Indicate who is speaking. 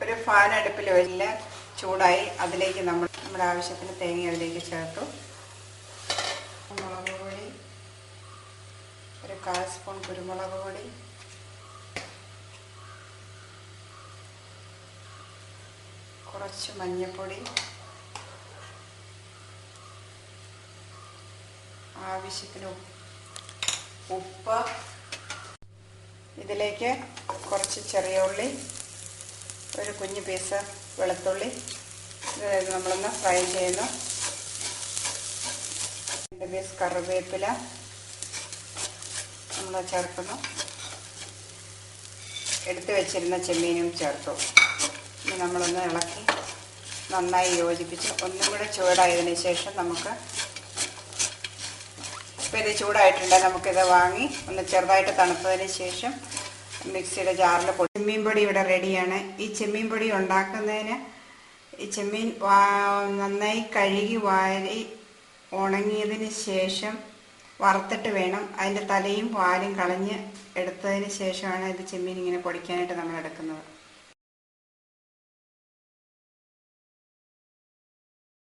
Speaker 1: ഒരു ഫാൻ അടുപ്പിൽ വെച്ചില്ല ചൂടായി അതിലേക്ക് നമ്മുടെ ആവശ്യത്തിന് തേങ്ങ അതിലേക്ക് ചേർത്തു. മുളക് പൊടി, ഒരു 1/4 സ്പൂൺ കുരുമുളക് പൊടി, കുറച്ച് മഞ്ഞൾപ്പൊടി, ആവശ്യത്തിന് ഉപ്പ്, ഇതിലേക്ക് കുറച്ച് ചെറിയ ഉള്ളി, ഒരു കുഞ്ഞു പീസ് വെളുത്തുള്ളി, ഇത് നമ്മളൊന്ന് ഫ്രൈ ചെയ്യുന്നു. 2 പീസ് കറിവേപ്പില നമ്മൾ ചേർക്കുന്നു. എടുത്തു വെച്ചിരുന്ന ചെമ്മീനും ചേർത്തു. ഇനി നമ്മളൊന്ന് ഇളക്കി നന്നായി യോജിപ്പിച്ച് ഒന്നും കൂടെ ചൂടായതിനു ശേഷം നമുക്ക് ഇപ്പോൾ ഇത് ചൂടായിട്ടുണ്ട്. നമുക്കിത് വാങ്ങി ഒന്ന് ചെറുതായിട്ട് തണുത്തതിന് ശേഷം മിക്സിയുടെ ജാറിൽ ചെമ്മീൻ പൊടി ഇവിടെ റെഡിയാണ്. ഈ ചെമ്മീൻ പൊടി ഉണ്ടാക്കുന്നതിന് ഈ ചെമ്മീൻ നന്നായി കഴുകി വാരി ഉണങ്ങിയതിന് ശേഷം വറുത്തിട്ട് വേണം. അതിൻ്റെ തലയും വാലും കളഞ്ഞ് എടുത്തതിന് ശേഷമാണ് ഇത് ചെമ്മീൻ ഇങ്ങനെ പൊടിക്കാനായിട്ട് നമ്മൾ എടുക്കുന്നത്.